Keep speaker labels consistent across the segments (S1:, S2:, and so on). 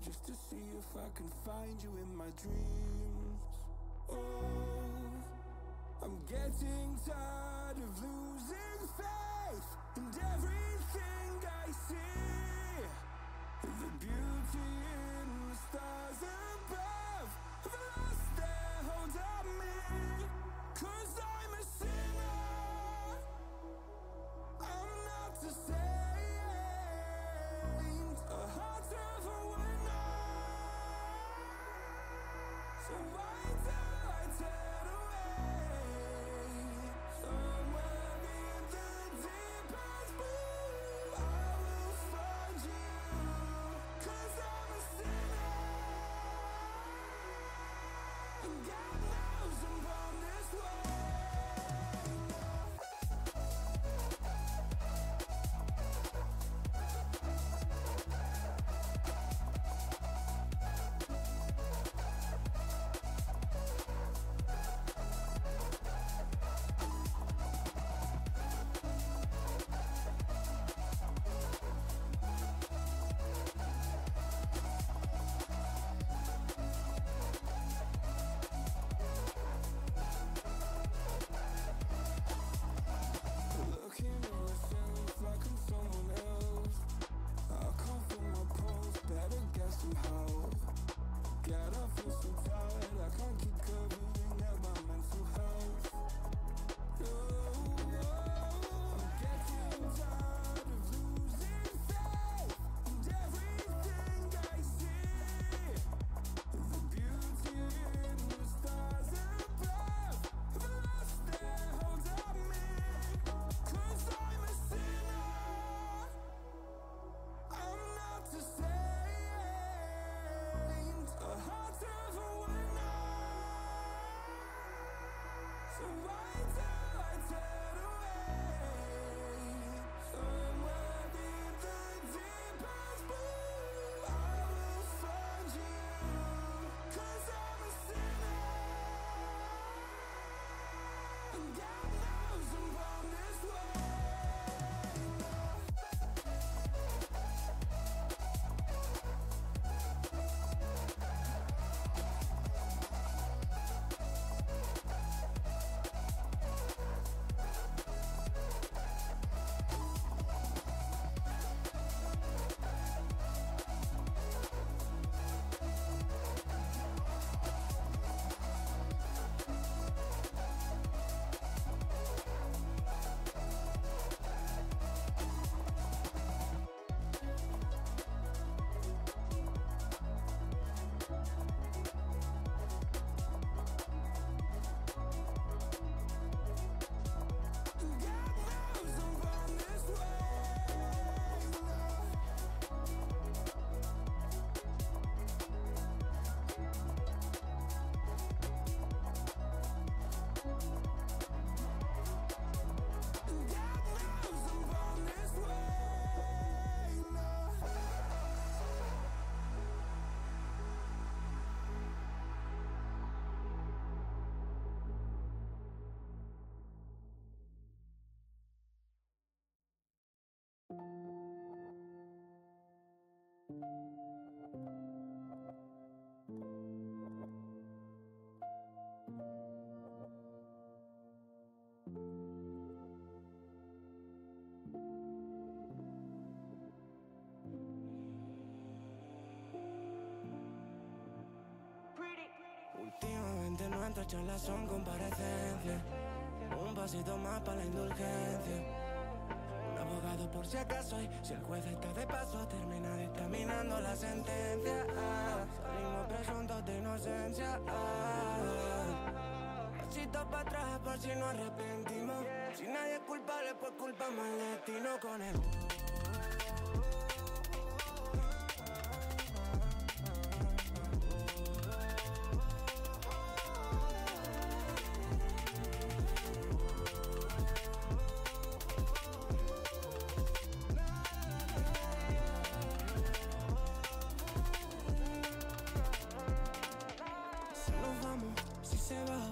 S1: just to see if I can find you in my dreams. Oh, I'm getting tired of losing faith in everything I see. The beauty in the stars above have lost their hold on me. 'Cause I'm a sinner, I'm not a saint, a heart of a winner. So why do I turn away? Somewhere in the deepest blue, I will find you. 'Cause I'm a sinner, and God knows I'm born this way. Looking at myself like I'm someone else. I can't feel my pulse, better get some help. God, I feel so tired, I can't keep covering up my mental health. No, I'm getting tired of losing faith in everything I see. The beauty in the stars above have lost their hold on me. 'Cause I'm a sinner, I'm not a saint, a heart of a winner. So why do I turn away? Somewhere in the deepest blue, I will find you. 'Cause I'm a sinner, and God knows I'm born this way.
S2: Últimamente nuestras charlas son comparecencias. Un pasito más para la indulgencia. Un abogado por si acaso, y si el juez está de paso, termina dictaminando la sentencia. Salimos presuntos de inocencia. Pasito para atrás por si nos arrepentimos. Si nadie es culpable, pues culpamos al destino con el...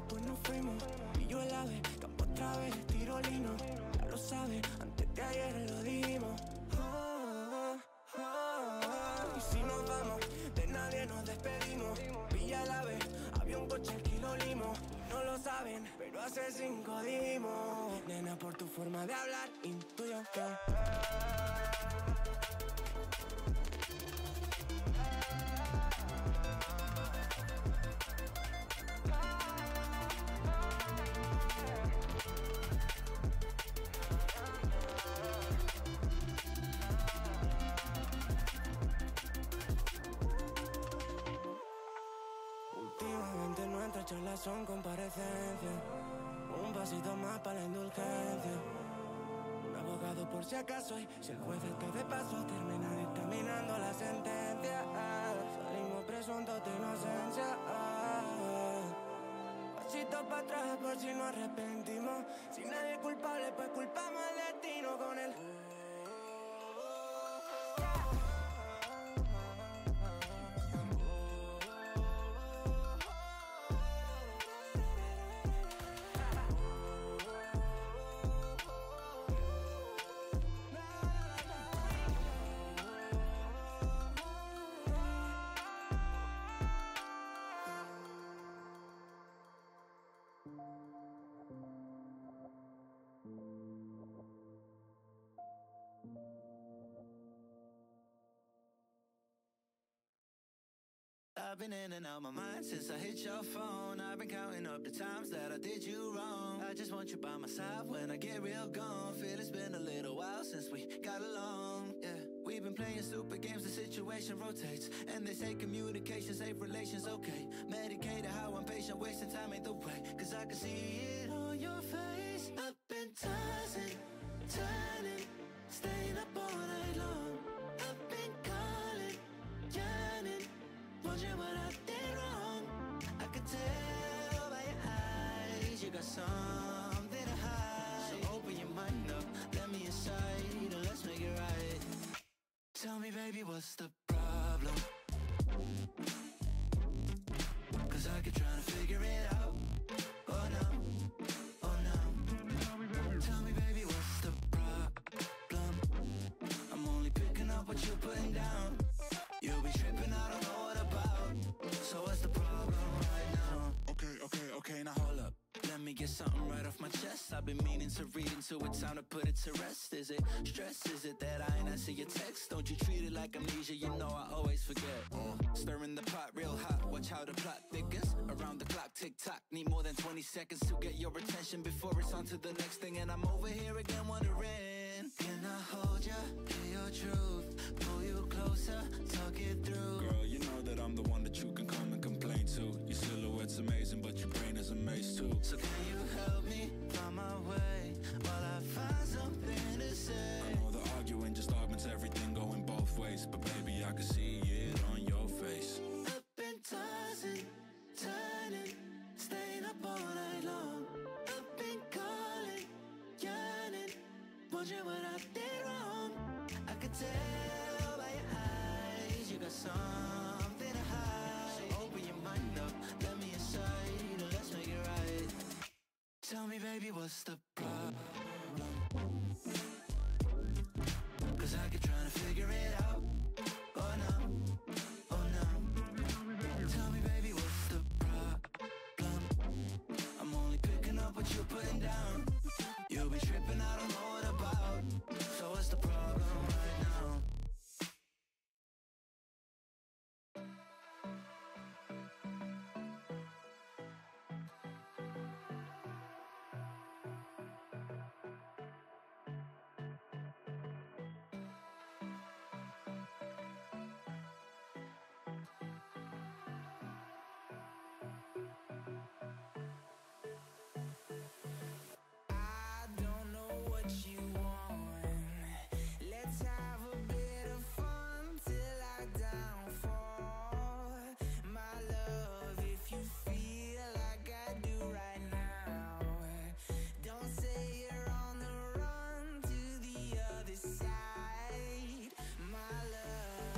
S2: Pues nos fuimos, y yo el ave, campo otra vez, tirolino. Ya lo sabes, antes de ayer lo dijimos. de nadie nos despedimos. Villa la vez, había un coche que lo limo. No lo saben, pero hace 5 dimos. Nena, por tu forma de hablar, intuyo que últimamente nuestras charlas son comparecencias. Un pasito más para la indulgencia. Un abogado por si acaso, y si el juez está de paso, termina dictaminando la sentencia. Salimos presuntos de inocencia. Pasito para atrás por si nos arrepentimos. Si nadie es culpable, pues culpamos al destino con el...
S3: I've been in and out my mind since I hit your phone. I've been counting up the times that I did you wrong. I just want you by my side when I get real gone. Feel it's been a little while since we got along, yeah. We've been playing stupid games, the situation rotates. And they say communication, safe relations, okay. Medicated how I'm patient, wasting time ain't the way. Cause I can see it on your face. Up and tossing, turning, staying up all night long. Up and calling, yearning, wondering what I did wrong. I could tell by your eyes you got something to hide. So open your mind up, let me inside, and let's make it right. Tell me, baby, what's the problem? Cause I keep trying to figure it out. Oh no, oh no. Tell me, baby, what's the problem? I'm only picking up what you're putting down. You'll be tripping, I don't know what about. So what's the problem right now? Okay, now hold up. Let me get something right off my chest. I've been meaning to read into it, time to put it to rest. Is it stress? Is it that I ain't answer your text? Don't you treat it like amnesia, you know I always forget. Stirring the pot real hot, watch how the plot thickens. Around the clock, tick-tock, need more than 20 seconds to get your attention before it's on to the next thing. And I'm over here again wondering, can I hold ya, hear your truth, pull you closer, talk it through?
S1: Girl, you know that I'm the one that you can come and complain to. Your silhouette's amazing, but your brain is a maze too.
S3: So can you help me find my way while I find something to say?
S1: I know the arguing just augments everything going both ways, but baby, I can see it on your face.
S3: Up and tossing, turning, staying up all night long. Up and calling, yearning, wondering what I did wrong. I could tell by your eyes you got something to hide. So open your mind up, let me inside, and let's make it right. Tell me, baby, what's the problem? Cause I keep trying to figure it out. Oh no, oh no. Tell me, baby, what's the problem? I'm only picking up what you're putting down. You'll be tripping, I don't know what about. So what's the problem right now?
S2: I don't know what you want. Let's have a bit of fun till I downfall. My love, if you feel like I do right now, don't say you're on the run to the other side. My love.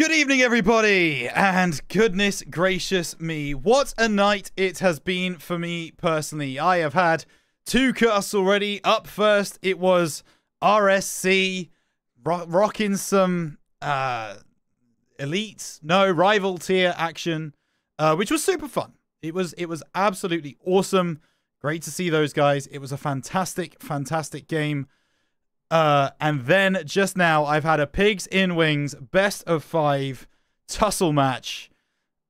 S4: Good evening, everybody, and goodness gracious me, what a night it has been for me personally. I have had 2 casts already. Up first, it was RSC, rocking some rival tier action, which was super fun. It was absolutely awesome. Great to see those guys. It was a fantastic game. And then just now I've had a Pigs in Wings best of 5 tussle match,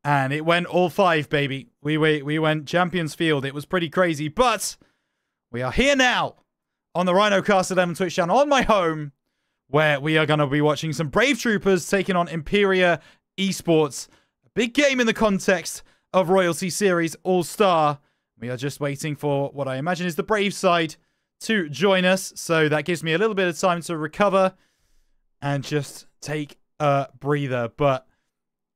S4: and it went all 5, baby. We went Champions Field. It was pretty crazy, but we are here now on the RhinoCast 11 Twitch channel on my home, where we are going to be watching some Brave Troopers taking on Emperior Esports. A big game in the context of Royalty Series All-Star. We are just waiting for what I imagine is the Brave side to join us, so that gives me a little bit of time to recover and just take a breather. But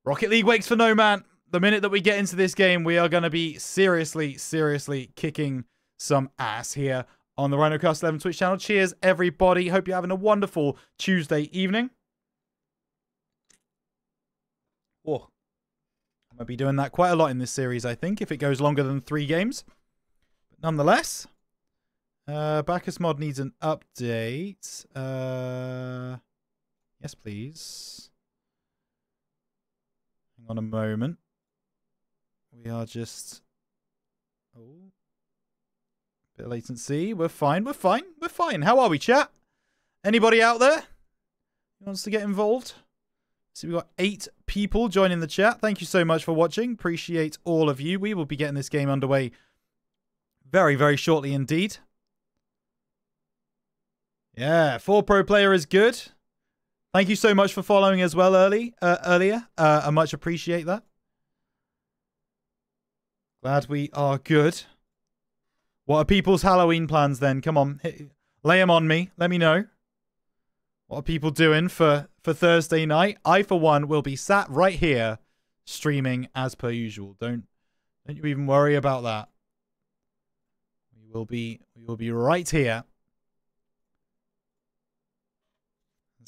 S4: Rocket League waits for no man. The minute that we get into this game, we are going to be seriously kicking some ass here on the RhinoCast 11 Twitch channel. Cheers, everybody. Hope you're having a wonderful Tuesday evening. Oh, I'm going to be doing that quite a lot in this series, I think, if it goes longer than 3 games. But nonetheless, Bacchus mod needs an update. Yes, please. Hang on a moment. We are just... Oh. Bit of latency. We're fine. How are we, chat? Anybody out there who wants to get involved? So we've got 8 people joining the chat. Thank you so much for watching. Appreciate all of you. We will be getting this game underway very shortly indeed. Yeah, 4 pro player is good. Thank you so much for following as well earlier. I much appreciate that. Glad we are good. What are people's Halloween plans then? Come on, lay them on me. Let me know. What are people doing for Thursday night? I, for one, will be sat right here streaming as per usual. Don't you even worry about that. We will be right here.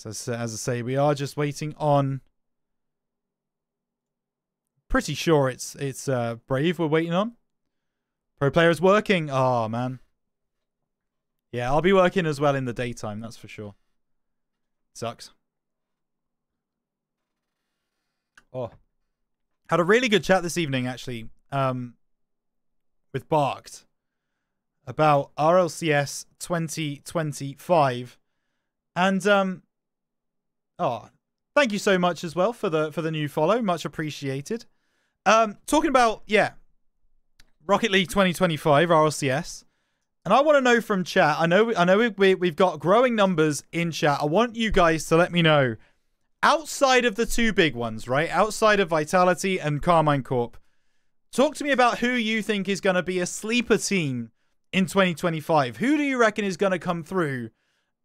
S4: As I say, we are just waiting on... Pretty sure it's Brave we're waiting on. Pro player is working. Oh, man. Yeah, I'll be working as well in the daytime, that's for sure. Sucks. Oh. Had a really good chat this evening, actually, with Barked about RLCS 2025. And, oh, thank you so much as well for the new follow. Much appreciated. Talking about, yeah, Rocket League 2025 RLCS, and I want to know from chat. I know we've got growing numbers in chat. I want you guys to let me know, outside of the 2 big ones, right? Outside of Vitality and Carmine Corp, talk to me about who you think is going to be a sleeper team in 2025. Who do you reckon is going to come through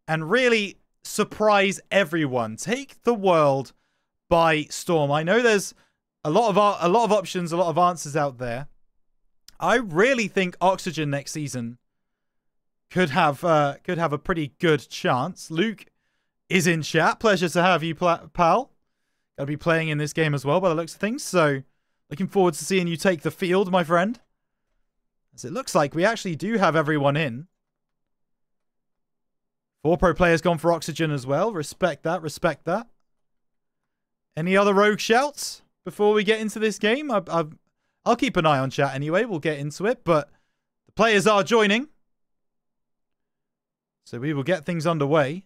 S4: and really surprise everyone, take the world by storm? I know there's a lot of options, a lot of answers out there. I really think Oxygen next season could have a pretty good chance. Luke is in chat. Pleasure to have you, pal. Gonna be playing in this game as well by the looks of things. So looking forward to seeing you take the field, my friend. As it looks like we actually do have everyone in. 4 pro players gone for Oxygen as well. Respect that. Respect that. Any other rogue shouts before we get into this game? I'll keep an eye on chat anyway. We'll get into it. But the players are joining, so we will get things underway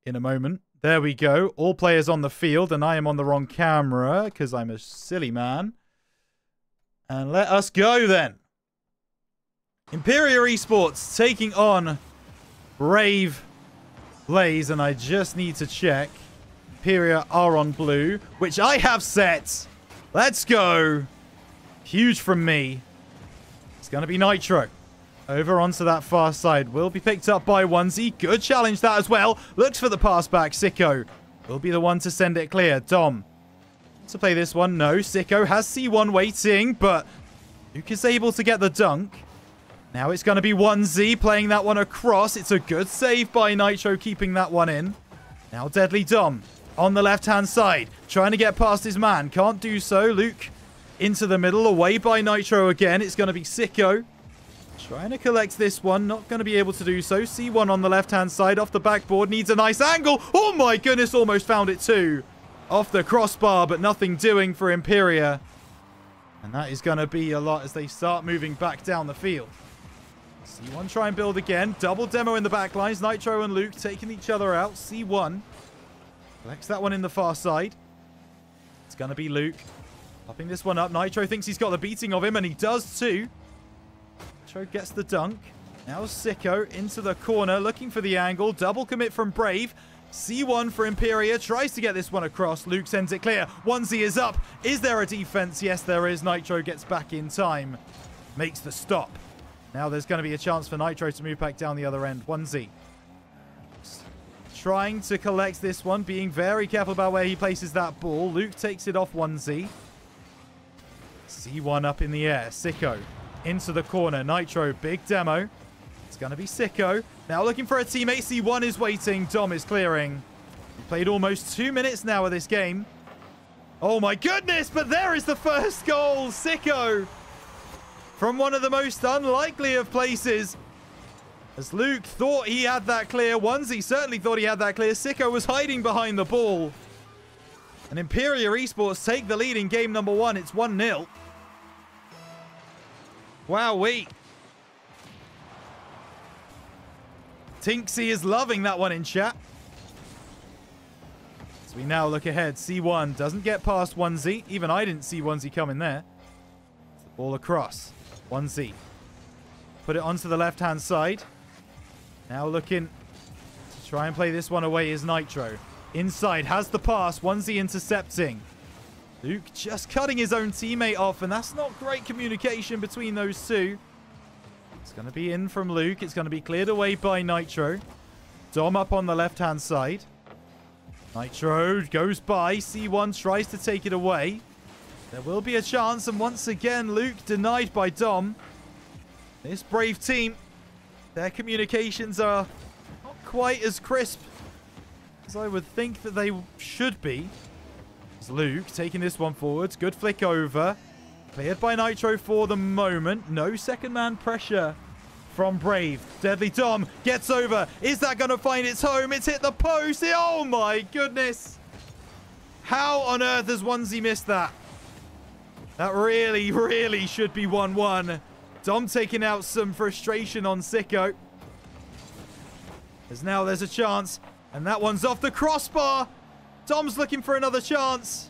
S4: in a moment. There we go. All players on the field, and I am on the wrong camera because I'm a silly man. And let us go then. Emperior Esports taking on Brave Blaze, and I just need to check. Emperior are on blue, which I have set. Let's go. Huge from me. It's going to be Nitro. Over onto that far side. Will be picked up by Onesie. Good challenge that as well. Looks for the pass back. Sicko will be the one to send it clear. Dom to play this one. No, Sicko has C1 waiting, but Luke is able to get the dunk. Now it's going to be Onesie playing that one across. It's a good save by Nitro, keeping that one in. Now Deadly Dom on the left-hand side, trying to get past his man. Can't do so. Luke into the middle, away by Nitro again. It's going to be Sicko trying to collect this one. Not going to be able to do so. C1 on the left-hand side, off the backboard. Needs a nice angle. Oh my goodness, almost found it too. Off the crossbar, but nothing doing for Emperior. And that is going to be a lot as they start moving back down the field. C1 try and build again. Double demo in the back lines. Nitro and Luke taking each other out. C1 collects that one in the far side. It's going to be Luke popping this one up. Nitro thinks he's got the beating of him, and he does too. Nitro gets the dunk. Now Sicko into the corner, looking for the angle. Double commit from Brave. C1 for Emperior. Tries to get this one across. Luke sends it clear. 1Z is up. Is there a defense? Yes, there is. Nitro gets back in time. Makes the stop. Now there's going to be a chance for Nitro to move back down the other end. 1Z. Trying to collect this one. Being very careful about where he places that ball. Luke takes it off 1Z. C1 up in the air. Sicko into the corner. Nitro, big demo. It's going to be Sicko. Now looking for a teammate. C1 is waiting. Dom is clearing. We played almost 2 minutes now of this game. Oh my goodness, but there is the first goal. Sicko from one of the most unlikely of places. As Luke thought he had that clear. Onesie certainly thought he had that clear. Sicko was hiding behind the ball. And Emperior Esports take the lead in game number 1. It's 1-0. Wowee. Tinksy is loving that one in chat. As we now look ahead, C1 doesn't get past 1Z. Even I didn't see 1Z coming there. It's the ball across. 1Z. Put it onto the left-hand side. Now looking to try and play this one away is Nitro. Inside, has the pass. 1Z intercepting. Luke just cutting his own teammate off, and that's not great communication between those two. It's going to be in from Luke. It's going to be cleared away by Nitro. Dom up on the left-hand side. Nitro goes by. C1 tries to take it away. There will be a chance, and once again, Luke denied by Dom. This Brave team, their communications are not quite as crisp as I would think that they should be. It's Luke taking this one forwards. Good flick over. Cleared by Nitro for the moment. No second man pressure from Brave. Deadly Dom gets over. Is that going to find its home? It's hit the post. Oh my goodness. How on earth has Onesie missed that? That really, really should be 1-1. Dom taking out some frustration on Sicko. As now there's a chance. And that one's off the crossbar. Dom's looking for another chance.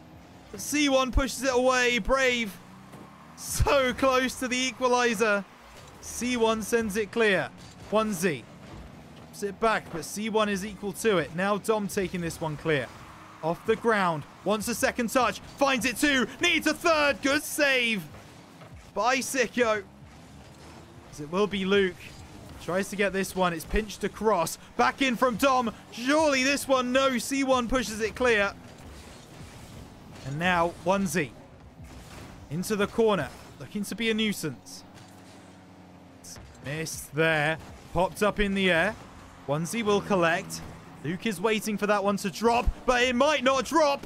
S4: But C1 pushes it away. Brave. So close to the equalizer. C1 sends it clear. 1Z. Drops it back, but C1 is equal to it. Now Dom taking this one clear. Off the ground. Wants a second touch. Finds it too. Needs a third. Good save by Sicko. As it will be Luke. Tries to get this one. It's pinched across. Back in from Dom. Surely this one. No. C1 pushes it clear. And now 1Z. Into the corner. Looking to be a nuisance. It's missed there. Popped up in the air. 1Z will collect. Luke is waiting for that one to drop, but it might not drop.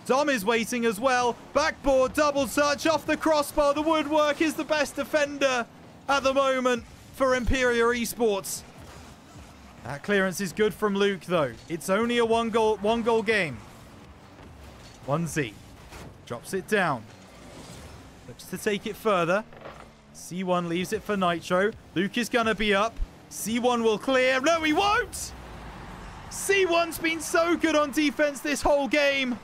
S4: Dom is waiting as well. Backboard, double touch off the crossbar. The woodwork is the best defender at the moment for Emperior Esports. That clearance is good from Luke, though. It's only a one goal game. 1Z drops it down. Looks to take it further. C1 leaves it for Nitro. Luke is going to be up. C1 will clear. No, he won't! C1's been so good on defense this whole game.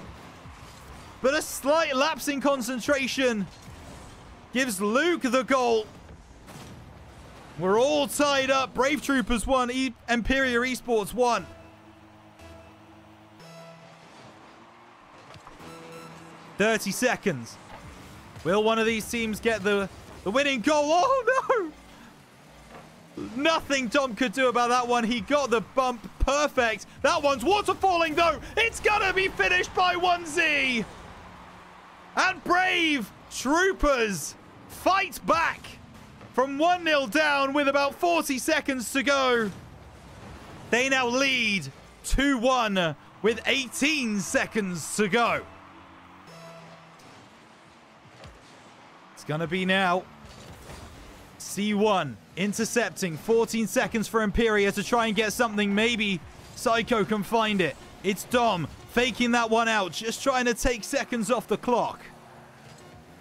S4: But a slight lapse in concentration gives Luke the goal. We're all tied up. Brave Troopers 1, Emperior Esports 1. "30 seconds. Will one of these teams get the winning goal? Oh, no! Nothing Dom could do about that one. He got the bump perfect. That one's waterfalling, though. It's going to be finished by 1Z. And Brave Troopers fight back from 1-0 down with about 40 seconds to go. They now lead 2-1 with 18 seconds to go. It's going to be now C1 intercepting. 14 seconds for Emperior to try and get something. Maybe Psycho can find it. It's Dom faking that one out, just trying to take seconds off the clock.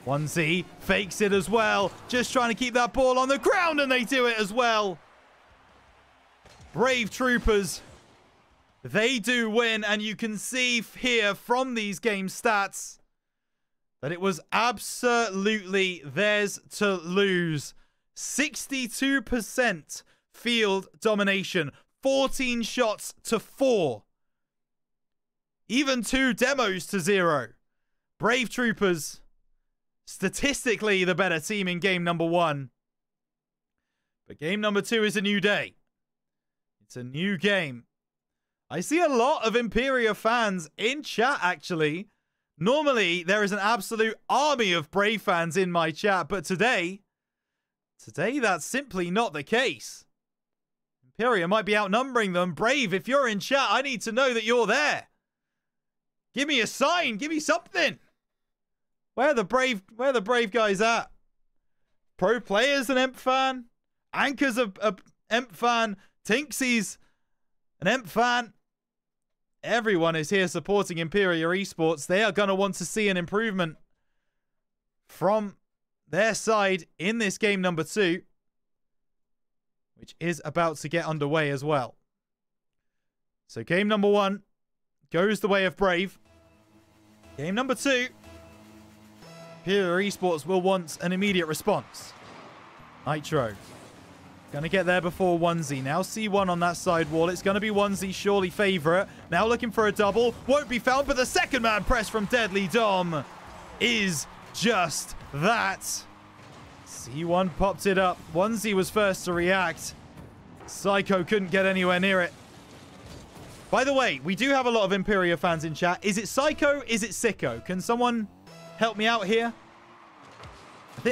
S4: 1Z fakes it as well, just trying to keep that ball on the ground, and they do it as well. Brave Troopers, they do win, and you can see here from these game stats that it was absolutely theirs to lose. 62% field domination, 14 shots to 4. Even 2 demos to 0. Brave Troopers, statistically the better team in game number 1. But game number 2 is a new day. It's a new game. I see a lot of Emperior fans in chat, actually. Normally, there is an absolute army of Brave fans in my chat, but today that's simply not the case. Emperior might be outnumbering them. Brave, if you're in chat, I need to know that you're there. Give me a sign. Give me something. Where are the brave guys at? Pro Player's an Emp fan. Anchor's a Emp fan. Tinksy's an Emp fan. Everyone is here supporting Emperior Esports. They are going to want to see an improvement from their side in this game number 2, which is about to get underway as well. So game number 1 goes the way of Brave. Game number 2, Emperior Esports will want an immediate response. Nitro going to get there before 1Z. Now C1 on that side wall. It's going to be 1Z, surely favourite. Now looking for a double. Won't be found, but the second man press from Deadly Dom is just that. C1 popped it up. 1Z was first to react. Psycho couldn't get anywhere near it. By the way, we do have a lot of Emperior fans in chat. Is it Psycho? Is it Sicko? Can someone help me out here?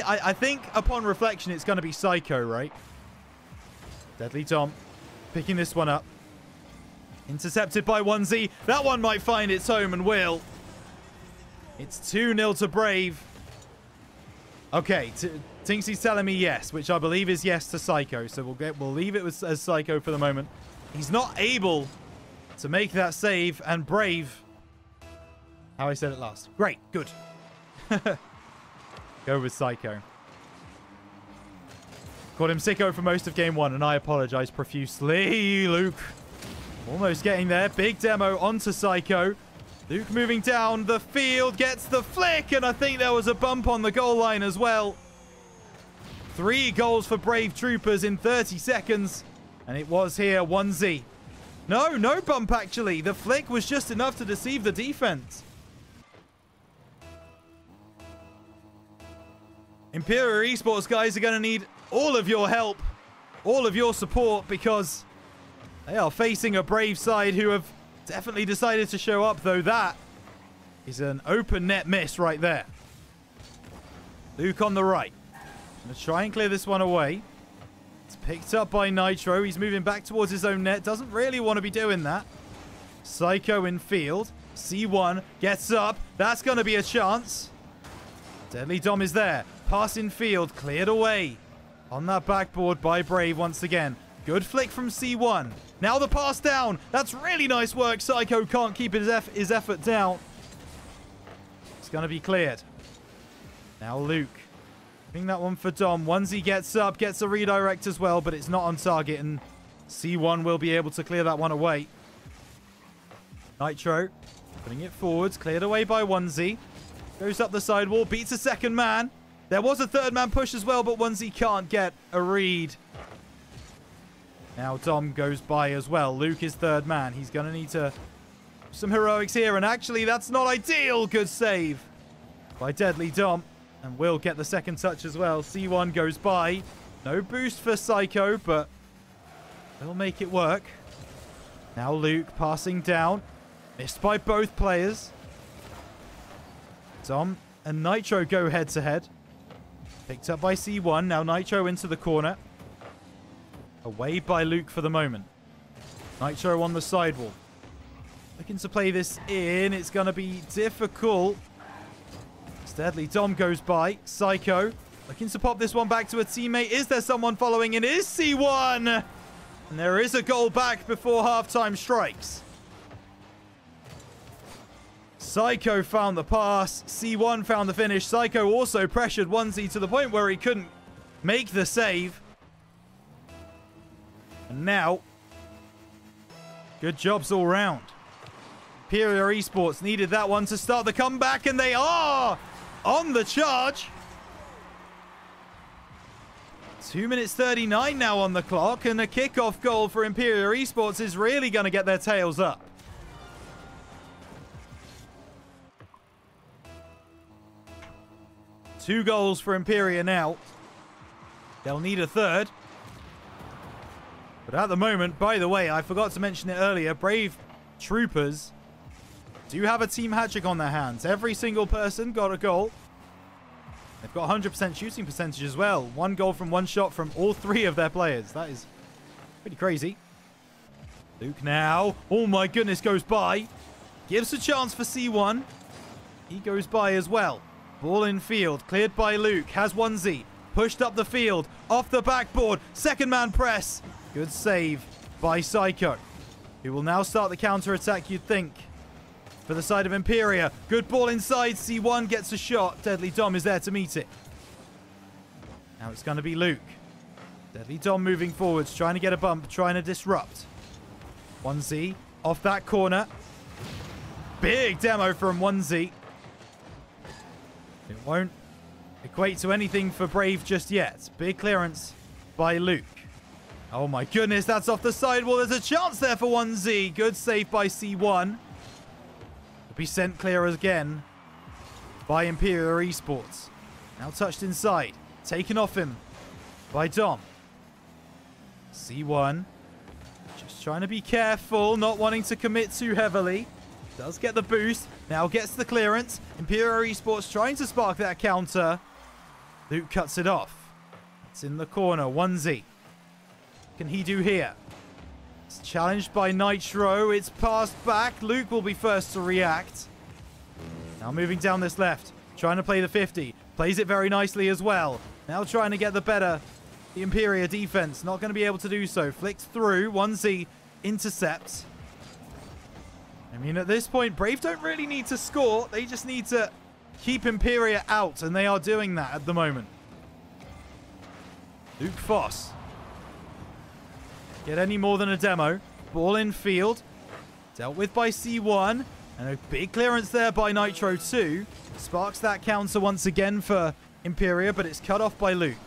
S4: I think upon reflection, it's going to be Psycho, right? Deadly Dom picking this one up. Intercepted by 1Z. That one might find its home and will. It's 2-0 to Brave. Okay, Tinksy's telling me yes, which I believe is yes to Psycho. So we'll leave it as Psycho for the moment. He's not able to make that save, and Brave. How I said it last. Great, good. Go with Psycho. Called him Sicko for most of game 1, and I apologize profusely. Luke almost getting there. Big demo onto Psycho. Luke moving down the field, gets the flick, and I think there was a bump on the goal line as well. 3 goals for Brave Troopers in 30 seconds, and it was here 1Z. No bump actually. The flick was just enough to deceive the defense. Emperior Esports guys are going to need all of your help, all of your support, because they are facing a Brave side who have definitely decided to show up, though that is an open net miss right there. Luke on the right. Going to try and clear this one away. It's picked up by Nitro. He's moving back towards his own net. Doesn't really want to be doing that. Psycho in field. C1 gets up. That's going to be a chance. Deadly Dom is there. Pass in field. Cleared away. On that backboard by Brave once again. Good flick from C1. Now the pass down. That's really nice work. Psycho can't keep his effort down. It's going to be cleared. Now Luke. Giving that one for Dom. 1Z gets up. Gets a redirect as well, but it's not on target, and C1 will be able to clear that one away. Nitro. Putting it forwards. Cleared away by 1Z. Goes up the sidewall. Beats a second man. There was a third man push as well, but 1Z can't get a read. Now Dom goes by as well. Luke is third man. He's going to need to some heroics here, and actually that's not ideal. Good save by Deadly Dom, and will get the second touch as well. C1 goes by. No boost for Psycho, but they'll make it work. Now Luke passing down. Missed by both players. Dom and Nitro go head to head. Picked up by C1. Now Nitro into the corner. Away by Luke for the moment. Nitro on the sidewall. Looking to play this in. It's going to be difficult. Deadly Dom goes by. Psycho looking to pop this one back to a teammate. Is there someone following? It is C1. And there is a goal back before halftime strikes. Psycho found the pass. C1 found the finish. Psycho also pressured Onesie to the point where he couldn't make the save. And now, good jobs all round. Emperior Esports needed that one to start the comeback, and they are on the charge. 2 minutes 39 now on the clock, and a kickoff goal for Emperior Esports is really going to get their tails up. Two goals for Emperior now. They'll need a third. But at the moment, by the way, I forgot to mention it earlier, Brave Troopers do have a team hat-trick on their hands. Every single person got a goal. They've got 100% shooting percentage as well. One goal from one shot from all three of their players. That is pretty crazy. Luke now. Oh my goodness, goes by. Gives a chance for C1. He goes by as well. Ball in field. Cleared by Luke. Has Onesie. Pushed up the field. Off the backboard. Second man press. Good save by Psycho, who will now start the counter-attack, you'd think. For the side of Emperior. Good ball inside. C1 gets a shot. Deadly Dom is there to meet it. Now it's going to be Luke. Deadly Dom moving forwards. Trying to get a bump. Trying to disrupt. Onesie off that corner. Big demo from Onesie. It won't equate to anything for Brave just yet. Big clearance by Luke. Oh my goodness. That's off the sidewall. There's a chance there for Onesie. Good save by C1. Be sent clear again by Emperior Esports. Now touched inside. Taken off him by Dom. C1 just trying to be careful, not wanting to commit too heavily. Does get the boost. Now gets the clearance. Emperior Esports trying to spark that counter. Luke cuts it off. It's in the corner. Onesie. What can he do here? It's challenged by Nitro. It's passed back. Luke will be first to react. Now moving down this left. Trying to play the 50. Plays it very nicely as well. Now trying to get the better. The Emperior defense. Not going to be able to do so. Flicks through. Onesie intercepts. I mean, at this point, Brave don't really need to score. They just need to keep Emperior out. And they are doing that at the moment. Luke Foss. Get any more than a demo. Ball in field. Dealt with by C1. And a big clearance there by Nitro 2. Sparks that counter once again for Emperior, but it's cut off by Luke.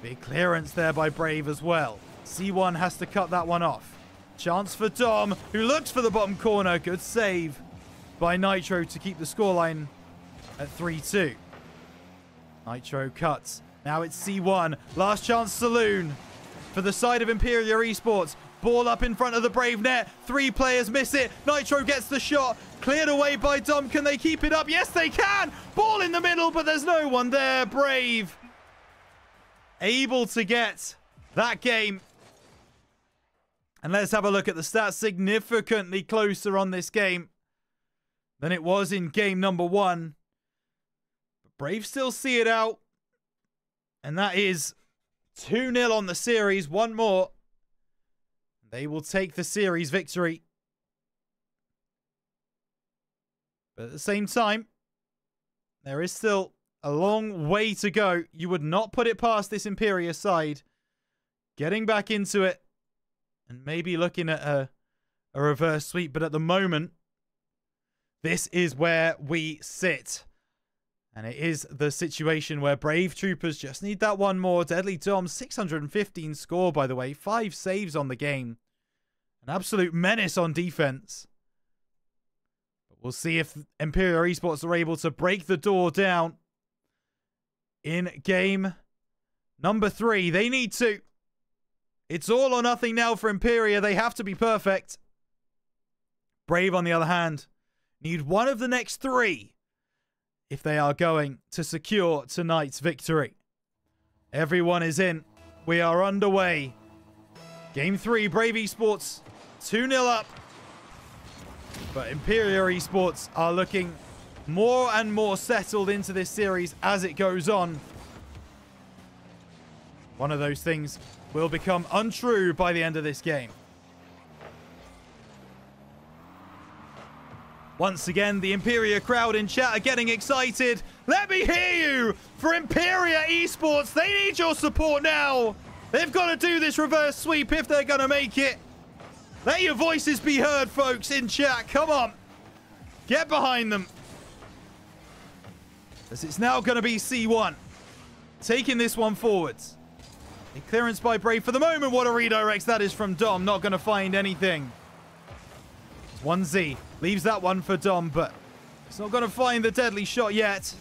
S4: Big clearance there by Brave as well. C1 has to cut that one off. Chance for Dom, who looks for the bottom corner. Good save by Nitro to keep the scoreline at 3-2. Nitro cuts. Now it's C1. Last chance saloon. For the side of Emperior Esports. Ball up in front of the Brave net. Three players miss it. Nitro gets the shot. Cleared away by Dom. Can they keep it up? Yes, they can. Ball in the middle, but there's no one there. Brave able to get that game. And let's have a look at the stats. Significantly closer on this game than it was in game number 1. But Brave still see it out. And that is 2-0 on the series. One more. They will take the series victory. But at the same time, there is still a long way to go. You would not put it past this Emperior side. Getting back into it. And maybe looking at a reverse sweep. But at the moment, this is where we sit. And it is the situation where Brave Troopers just need that one more. Deadly Dom, 615 score, by the way. 5 saves on the game. An absolute menace on defense. But we'll see if Emperior Esports are able to break the door down in game number 3. They need to. It's all or nothing now for Emperior. They have to be perfect. Brave, on the other hand, need one of the next 3 if they are going to secure tonight's victory. Everyone is in. We are underway. Game 3, Brave Esports, 2-0 up. But Emperior Esports are looking more and more settled into this series as it goes on. One of those things will become untrue by the end of this game. Once again, the Emperior crowd in chat are getting excited. Let me hear you for Emperior Esports. They need your support now. They've got to do this reverse sweep if they're going to make it. Let your voices be heard, folks, in chat. Come on. Get behind them. As it's now going to be C1 taking this one forwards. A clearance by Brave for the moment. What a redirect that is from Dom. Not going to find anything. 1Z leaves that one for Dom, but it's not going to find the deadly shot yet.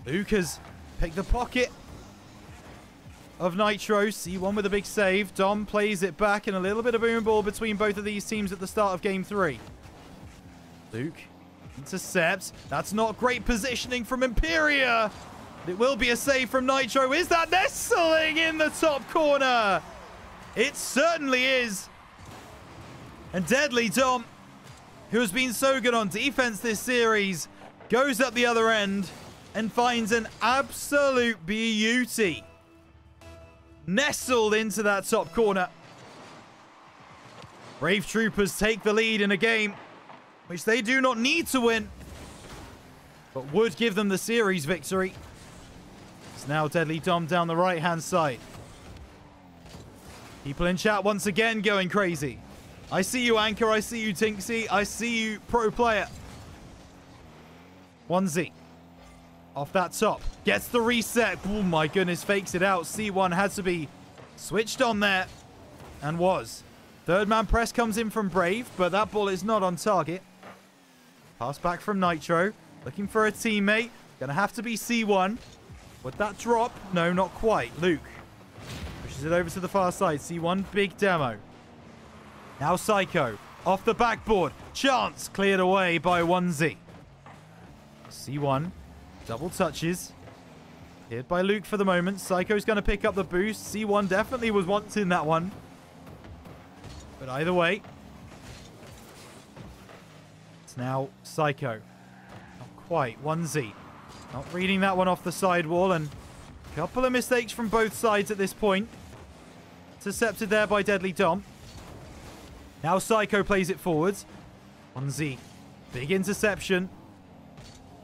S4: Luke has picked the pocket of Nitro. C1 with a big save. Dom plays it back, and a little bit of boom ball between both of these teams at the start of game 3. Luke intercepts. That's not great positioning from Emperior. It will be a save from Nitro. Is that nestling in the top corner? It certainly is. And Deadly Dom, who has been so good on defense this series, goes up the other end and finds an absolute beauty. Nestled into that top corner. Brave Troopers take the lead in a game which they do not need to win, but would give them the series victory. It's now Deadly Dom down the right-hand side. People in chat once again going crazy. I see you, Anchor. I see you, Tinksy. I see you, Pro Player. 1Z. Off that top. Gets the reset. Oh, my goodness. Fakes it out. C1 had to be switched on there. And was. Third man press comes in from Brave, but that ball is not on target. Pass back from Nitro. Looking for a teammate. Gonna have to be C1. Would that drop? No, not quite. Luke pushes it over to the far side. C1, big demo. Now Psycho, off the backboard. Chance cleared away by 1Z. C1, double touches. Cleared by Luke for the moment. Psycho's going to pick up the boost. C1 definitely was wanting that one. But either way, it's now Psycho. Not quite. 1Z. Not reading that one off the sidewall. And a couple of mistakes from both sides at this point. Intercepted there by Deadly Dom. Now Psycho plays it forwards. 1Z. Big interception.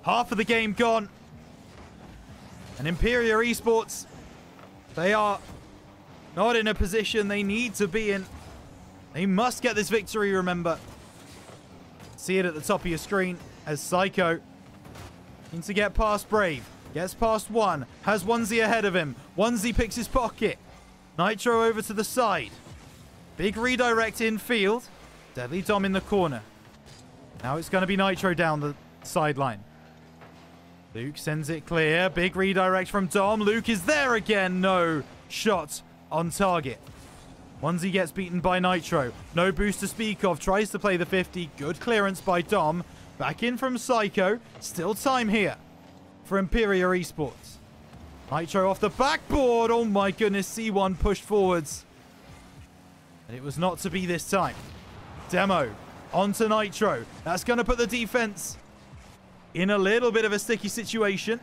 S4: Half of the game gone. And Emperior Esports, they are not in a position they need to be in. They must get this victory, remember. See it at the top of your screen as Psycho needs to get past Brave. Gets past 1. Has 1Z ahead of him. 1Z picks his pocket. Nitro over to the side. Big redirect in field. Deadly Dom in the corner. Now it's going to be Nitro down the sideline. Luke sends it clear. Big redirect from Dom. Luke is there again. No shot on target. 1Z gets beaten by Nitro. No boost to speak of. Tries to play the 50. Good clearance by Dom. Back in from Psycho. Still time here for Emperior Esports. Nitro off the backboard. Oh my goodness. C1 pushed forwards. And it was not to be this time. Demo onto Nitro. That's going to put the defense in a little bit of a sticky situation.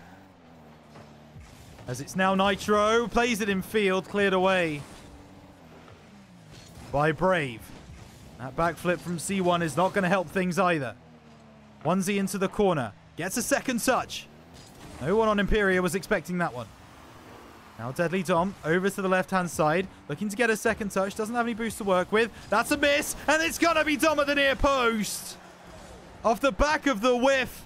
S4: As it's now Nitro. Plays it in field. Cleared away by Brave. That backflip from C1 is not going to help things either. 1Z into the corner. Gets a second touch. No one on Emperior was expecting that one. Now Deadly Dom over to the left-hand side. Looking to get a second touch. Doesn't have any boost to work with. That's a miss. And it's going to be Dom at the near post. Off the back of the whiff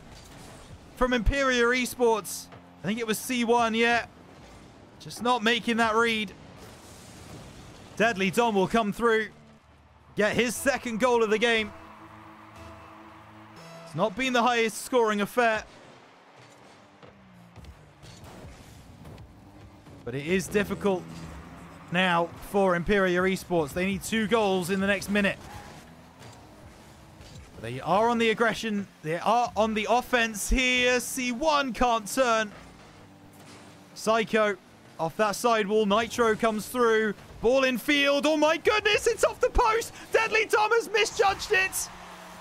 S4: from Emperior Esports. I think it was C1, yeah. Just not making that read. Deadly Dom will come through. Get his second goal of the game. It's not been the highest scoring affair. But it is difficult now for Emperior Esports. They need 2 goals in the next minute. They are on the aggression. They are on the offense here. C1 can't turn. Psycho off that sidewall. Nitro comes through. Ball in field. Oh my goodness, it's off the post. Deadly Dom has misjudged it.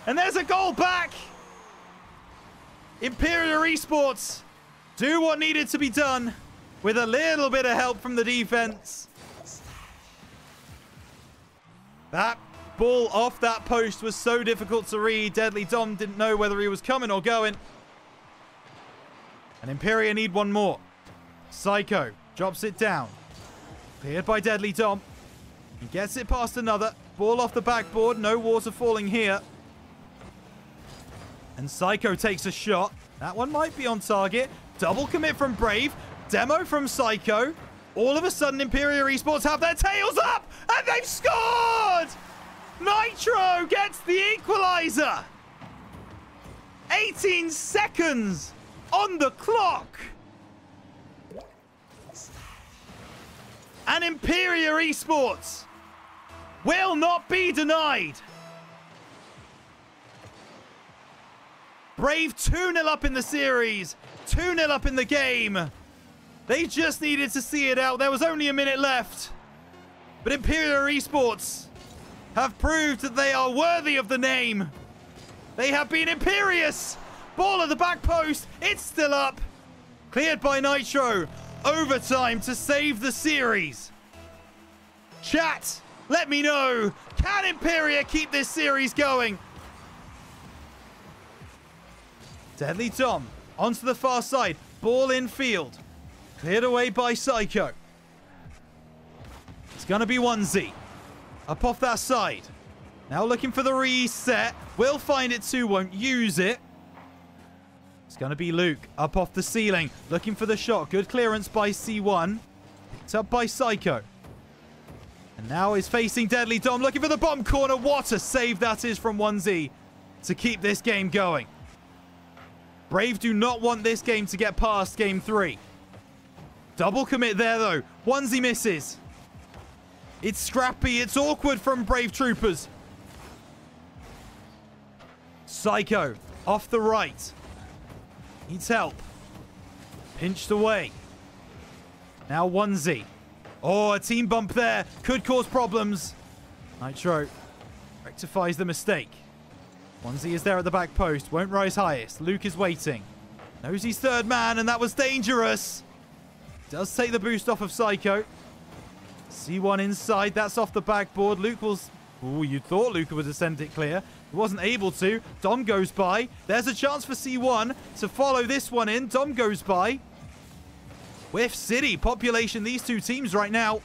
S4: And there's a goal back. Emperior Esports do what needed to be done with a little bit of help from the defense. That ball off that post was so difficult to read. Deadly Dom didn't know whether he was coming or going. And Emperior need one more. Psycho drops it down. Cleared by Deadly Dom. He gets it past another. Ball off the backboard. No water falling here. And Psycho takes a shot. That one might be on target. Double commit from Brave. Demo from Psycho. All of a sudden, Emperior Esports have their tails up. And they've scored! Nitro gets the equalizer. 18 seconds on the clock. And Emperior Esports will not be denied. Brave 2-0 up in the series. 2-0 up in the game. They just needed to see it out. There was only a minute left. But Emperior Esports have proved that they are worthy of the name. They have been imperious. Ball at the back post. It's still up. Cleared by Nitro. Overtime to save the series. Chat, let me know. Can Emperior keep this series going? Deadly Dom onto the far side. Ball in field. Cleared away by Psycho. It's going to be 1Z. Up off that side. Now looking for the reset. Will find it too, won't use it. It's going to be Luke up off the ceiling. Looking for the shot. Good clearance by C1. Picked up by Psycho. And now is facing Deadly Dom. Looking for the bomb corner. What a save that is from 1Z to keep this game going. Brave do not want this game to get past game 3. Double commit there, though. 1Z misses. It's scrappy. It's awkward from Brave Troopers. Psycho off the right. Needs help. Pinched away. Now 1Z. Oh, a team bump there. Could cause problems. Nitro rectifies the mistake. 1Z is there at the back post. Won't rise highest. Luke is waiting. Knows he's third man, and that was dangerous. Does take the boost off of Psycho. C1 inside. That's off the backboard. Luke will... Ooh, you thought Luke would have sent it clear. He wasn't able to. Dom goes by. There's a chance for C1 to follow this one in. Dom goes by. Whiff City. Population, these two teams right now.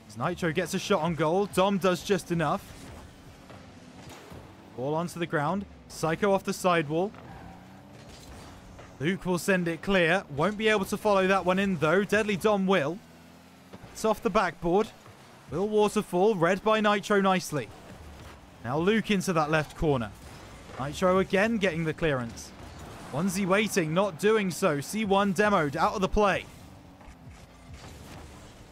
S4: As Nitro gets a shot on goal. Dom does just enough. Ball onto the ground. Psycho off the sidewall. Luke will send it clear. Won't be able to follow that one in, though. Deadly Dom will. It's off the backboard. Will Waterfall. Read by Nitro nicely. Now Luke into that left corner. Nitro again getting the clearance. 1Z waiting, not doing so. C1 demoed, out of the play.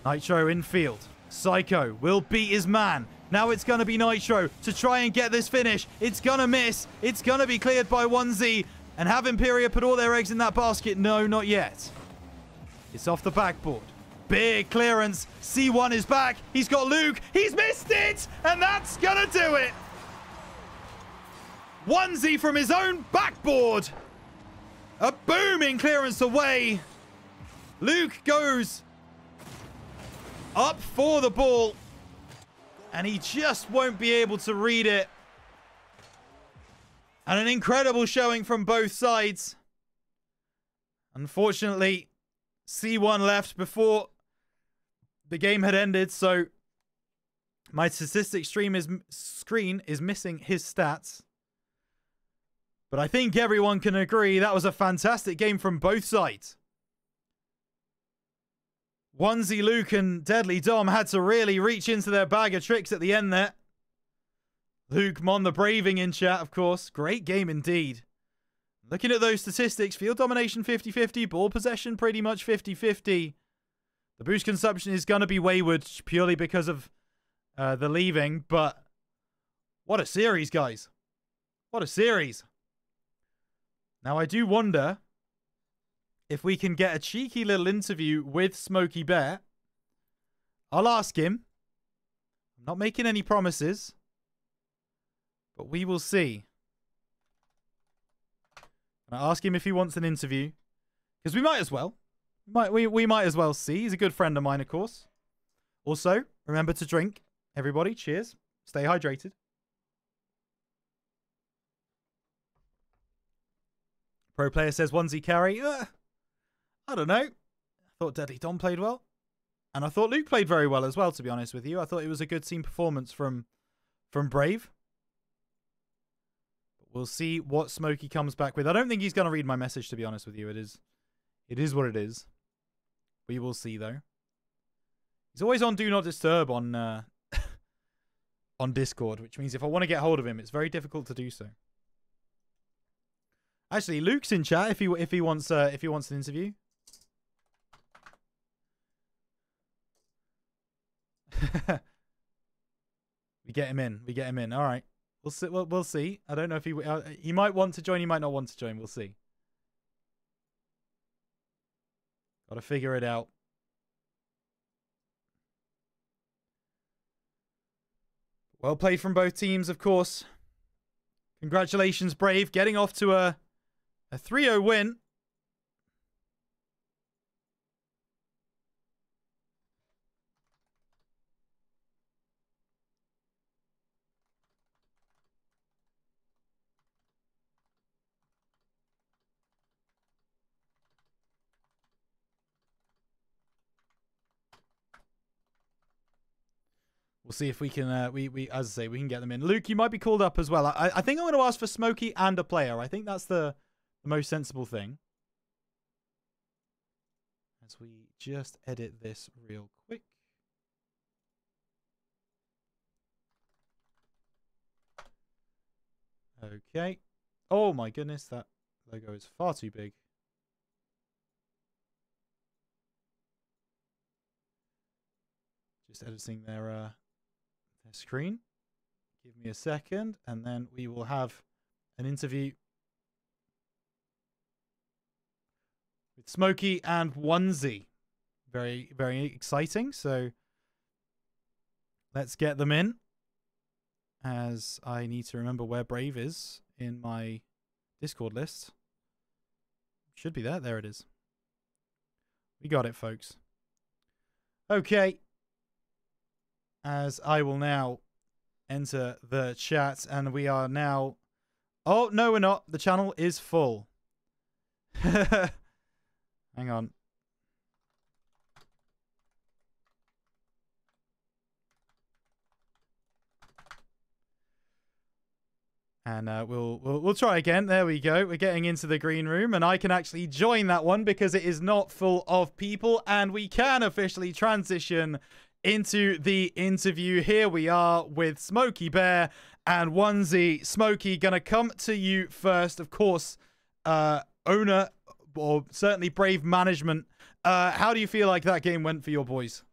S4: Nitro infield. Psycho will beat his man. Now it's going to be Nitro to try and get this finish. It's going to miss. It's going to be cleared by 1Z. And have Emperior put all their eggs in that basket? No, not yet. It's off the backboard. Big clearance. C1 is back. He's got Luke. He's missed it. And that's going to do it. 1Z from his own backboard. A booming clearance away. Luke goes up for the ball. And he just won't be able to read it. And an incredible showing from both sides. Unfortunately, C1 left before the game had ended, so my statistics screen is missing his stats. But I think everyone can agree that was a fantastic game from both sides. 1Z Luke and Deadly Dom had to really reach into their bag of tricks at the end there. Luke Mon the braving in chat, of course. Great game indeed. Looking at those statistics, field domination 50-50, ball possession pretty much 50-50. The boost consumption is going to be wayward purely because of the leaving, but what a series, guys. What a series. Now, I do wonder if we can get a cheeky little interview with Smokey Bear. I'll ask him. I'm not making any promises. But we will see. I ask him if he wants an interview. Because we might as well. We might as well see. He's a good friend of mine, of course. Also, remember to drink. Everybody, cheers. Stay hydrated. Pro player says onesie carry. I don't know. I thought Deadly Don played well. And I thought Luke played very well as well, to be honest with you. I thought it was a good team performance from Brave. But we'll see what Smokey comes back with. I don't think he's going to read my message, to be honest with you. It is what it is. We will see, though. He's always on Do Not Disturb on on Discord, which means if I want to get hold of him, it's very difficult to do so. Actually, Luke's in chat if he wants an interview. We get him in. All right. We'll see. I don't know if he might want to join, he might not want to join. We'll see. Got to figure it out. Well played from both teams, of course. Congratulations, Brave, getting off to a 3-0 win. We'll see if we can, as I say, we can get them in. Luke, you might be called up as well. I think I'm going to ask for Smokey and a player. I think that's the most sensible thing. As we just edit this real quick. Okay. Oh my goodness, that logo is far too big. Just editing their screen. Give me a second, and then we will have an interview with Smokey and Onesie. Very, very exciting. So let's get them in, as I need to remember where Brave is in my Discord list. Should be there. There it is. We got it, folks. Okay. As I will now enter the chat, and we are now... Oh, no, we're not. The channel is full. Hang on. And we'll try again. There we go. We're getting into the green room, and I can actually join that one because it is not full of people, and we can officially transition into the interview. Here we are with Smokey Bear and Onesie. Smokey, gonna come to you first, of course. Owner, or certainly Brave management. How do you feel like that game went for your boys?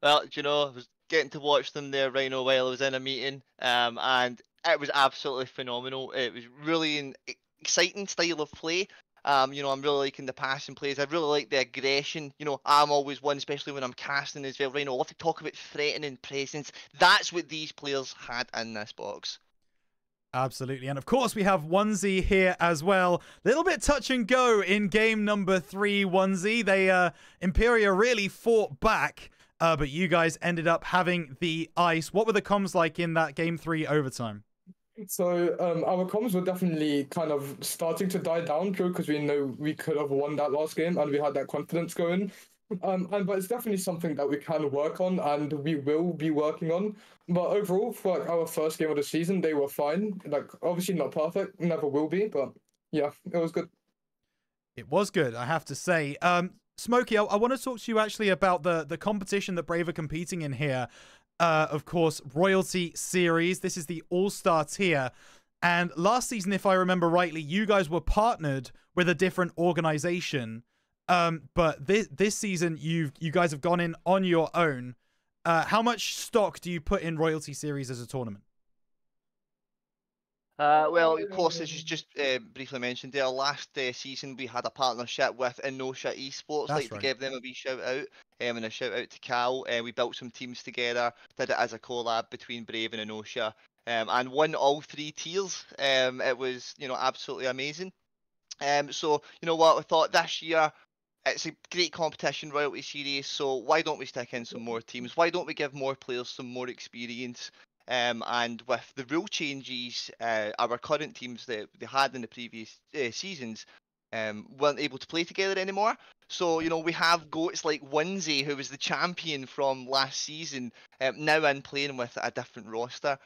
S5: Well, you know, I was getting to watch them there, Rhino, while I was in a meeting, and it was absolutely phenomenal. It was really an exciting style of play. You know, I'm really liking the passing plays. I really like the aggression. You know, I'm always one, especially when I'm casting as well. Rhino, I love to talk about threatening presence. That's what these players had in this box.
S4: Absolutely. And of course, we have Onesie here as well. Little bit touch and go in game number 3, Onesie. They, Emperior really fought back, but you guys ended up having the ice. What were the comms like in that game 3 overtime?
S6: So our comms were definitely kind of starting to die down, because we know we could have won that last game and we had that confidence going. But it's definitely something that we can work on and we will be working on. But overall, for like our first game of the season, they were fine. Like, obviously not perfect, never will be, but yeah, it was good.
S4: It was good, I have to say. Smokey, I want to talk to you actually about the competition that Brave are competing in here. Of course, Royalty Series. This is the All-Star tier. And last season, if I remember rightly, you guys were partnered with a different organization. But this season, you guys have gone in on your own. How much stock do you put in Royalty Series as a tournament?
S5: Well, of course, as you just briefly mentioned there, last season we had a partnership with Enosha Esports.
S4: That's
S5: like
S4: right.
S5: to give them a wee shout out, and a shout out to Cal. We built some teams together, did it as a collab between Brave and Enosha. and won all 3 tiers. It was, absolutely amazing. So you know what, I thought this year it's a great competition royalty series, so why don't we stick in some more teams? Why don't we give more players some more experience? And with the rule changes, our current teams that they had in the previous seasons weren't able to play together anymore. So, we have goats like Winsey, who was the champion from last season, now in playing with a different roster.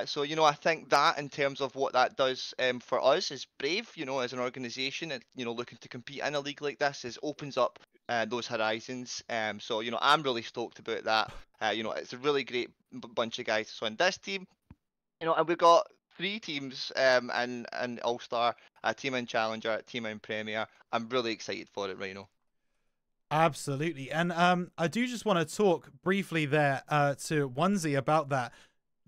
S5: So, I think that in terms of what that does for us is Brave, as an organisation, and, looking to compete in a league like this, is opens up those horizons. So, I'm really stoked about that. It's a really great bunch of guys. So in this team, and we've got 3 teams in All Star, a team in Challenger, a team in Premier. I'm really excited for it, Rhino.
S4: Absolutely. And I do just want to talk briefly there to Onesie about that.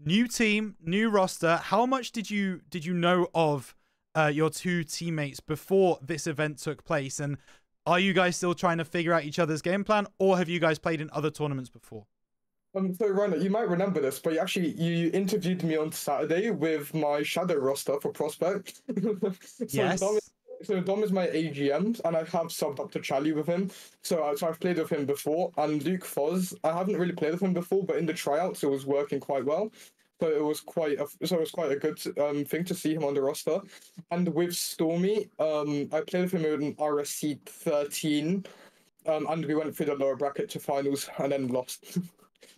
S4: New team, new roster. How much did you know of your 2 teammates before this event took place? And are you guys still trying to figure out each other's game plan, or have you guys played in other tournaments before?
S6: So Rana, you might remember this, but you interviewed me on Saturday with my shadow roster for Prospect.
S4: Yes.
S6: Dom is my AGM, and I have subbed up to Charlie with him. So I've played with him before, and Luke Foz, I haven't really played with him before, but in the tryouts it was working quite well. So it was quite a good thing to see him on the roster. And with Stormy, I played with him in RSC 13, and we went through the lower bracket to finals and then lost.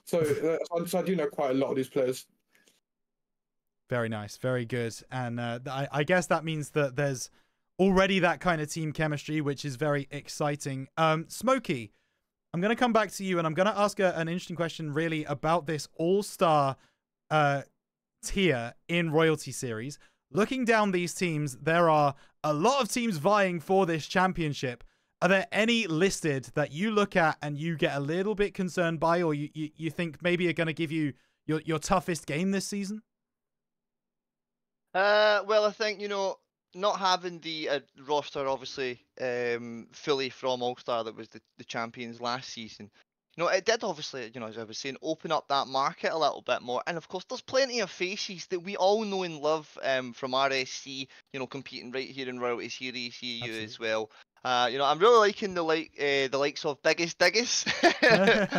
S6: So I do know quite a lot of these players.
S4: Very nice, very good. And I guess that means that there's already that kind of team chemistry, which is very exciting. Smokey, I'm going to come back to you, and I'm going to ask an interesting question really about this all-star tier in Royalty Series. Looking down these teams, there are a lot of teams vying for this championship. Are there any listed that you look at and you get a little bit concerned by, or you think maybe are going to give you your toughest game this season?
S5: Well, I think, not having the roster obviously fully from All Star that was the champions last season, it did obviously, as I was saying, open up that market a little bit more. And of course, there's plenty of faces that we all know and love from RSC, competing right here in Royalty Series EU as well. I'm really liking the likes of Biggest Diggus.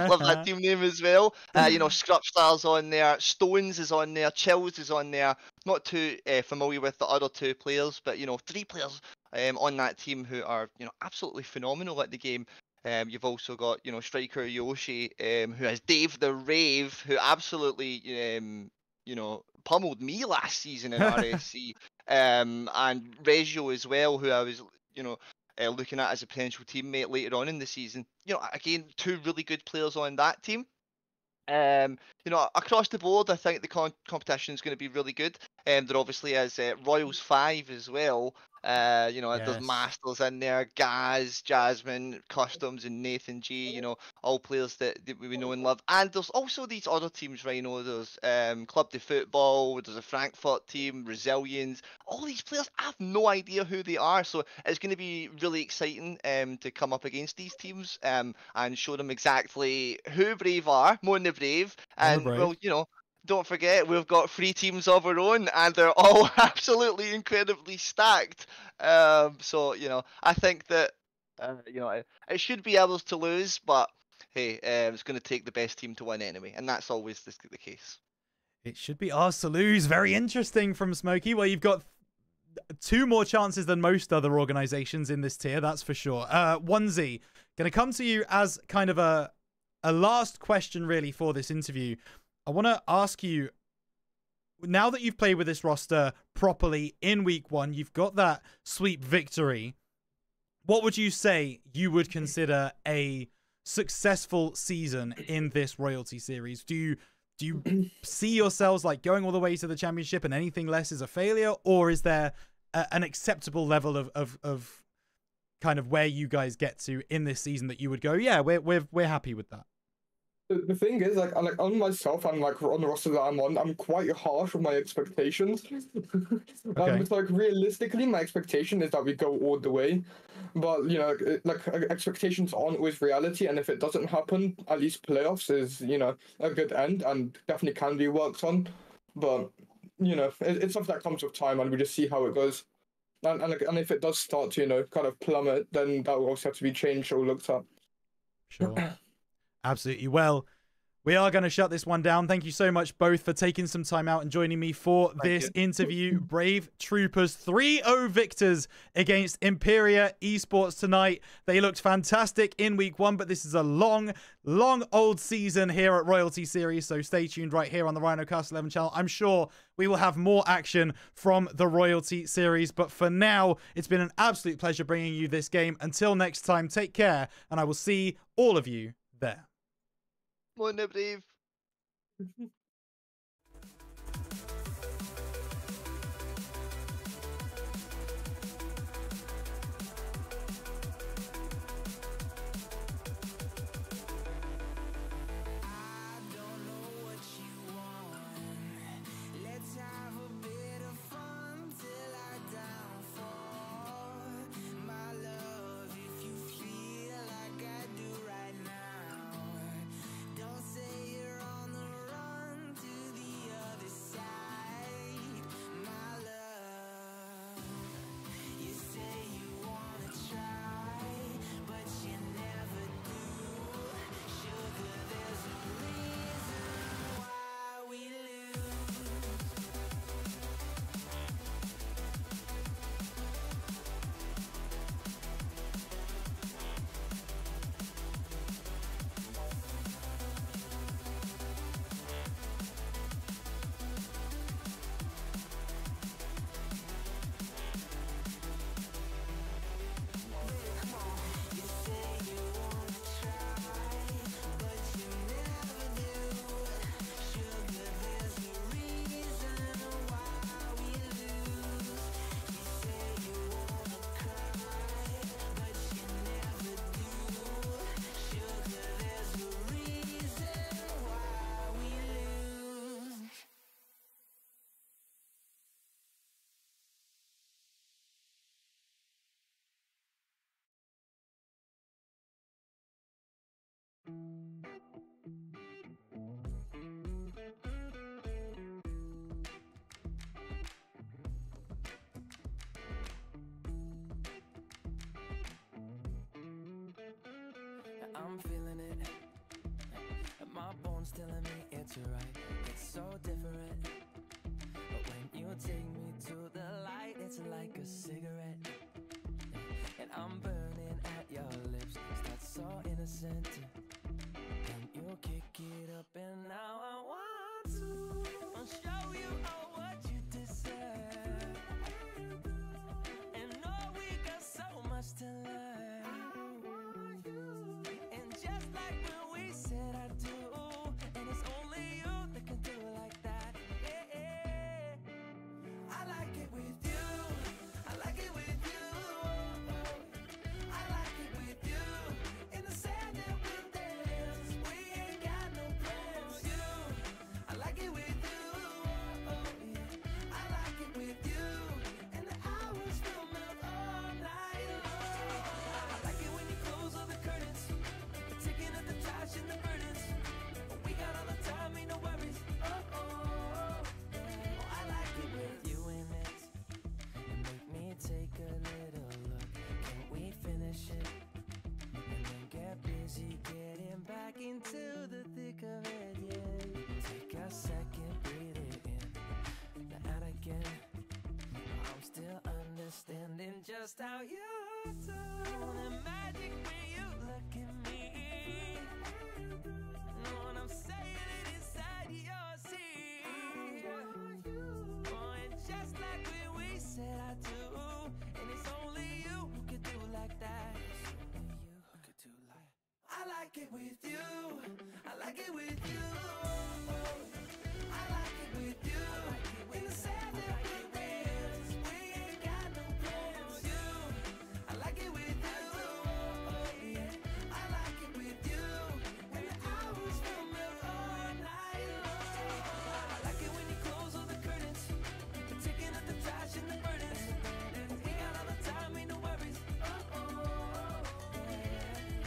S5: Love that team name as well. Scrupstar's on there, Stones is on there, Chills is on there. Not too familiar with the other 2 players, but 3 players on that team who are absolutely phenomenal at the game. You've also got Striker Yoshi, who has Dave the Rave, who absolutely pummeled me last season in RSC, and Reggio as well, who I was looking at as a potential teammate later on in the season. Again, 2 really good players on that team. Across the board, I think the competition is going to be really good. There obviously is Royals 5 as well. There's Masters in there, Gaz, Jasmine, Customs, and Nathan G. All players that we know and love. And there's also these other teams, Rhino. There's Club de Football, there's a Frankfurt team, Resilience. All these players, I have no idea who they are. So it's going to be really exciting to come up against these teams and show them exactly who Brave are, more than the Brave. And, well, don't forget, we've got 3 teams of our own, and they're all absolutely incredibly stacked. So, I think that, it should be ours to lose, but hey, it's going to take the best team to win anyway, and that's always the case.
S4: It should be ours to lose. Very interesting from Smokey. Well, you've got 2 more chances than most other organizations in this tier, that's for sure. Onesie, going to come to you as kind of a last question, really, for this interview. I want to ask you, now that you've played with this roster properly in week 1, you've got that sweep victory. What would you say you would consider a successful season in this Royalty Series? Do you see yourselves like going all the way to the championship and anything less is a failure, or is there an acceptable level of kind of where you guys get to in this season that you would go, yeah, we're happy with that?
S6: The thing is, like on myself and like on the roster that I'm on, I'm quite harsh with my expectations.
S4: Okay.
S6: It's like realistically, my expectation is that we go all the way, but expectations aren't always reality, and if it doesn't happen, at least playoffs is a good end and definitely can be worked on. But you know, it's something that comes with time, and we just see how it goes. And if it does start to, you know, kind of plummet, then that will also have to be changed or looked at.
S4: Sure. Absolutely. Well, we are going to shut this one down. Thank you so much both for taking some time out and joining me for this interview. Brave Troopers 3-0 victors against Emperior Esports tonight. They looked fantastic in week 1, but this is a long old season here at Royalty Series, so stay tuned right here on the Rhinocast 11 channel. I'm sure we will have more action from the Royalty Series, but for now, it's been an absolute pleasure bringing you this game. Until next time, take care, and I will see all of you there.
S5: Come on, Brave.
S2: I'm feeling it. My bones telling me it's right. It's so different. But when you take me to the light, it's like a cigarette. And I'm burning at your lips. That's so innocent. And you kick it up, and now I want to show you all what you deserve. And know we got so much to learn. Just like when we said I do, and it's only you that can do it like that. Yeah. I like it with you. I like it with you. I like it with you. In the sand that we'll dance. We ain't got no plans. You. I like it with you. Yeah. I like it with you. And the hours will melt all night long. I like it when you close all the curtains. Taking up the trash and the burdens. We got all the time, ain't no worries. I like it with you in it. And make me take a little look. Can we finish it? And then get busy getting back into the thick of it, yeah. Take a second, breathe it in. Now out again. I'm still understanding just how you do. The magic when you look at me. Know what I'm saying?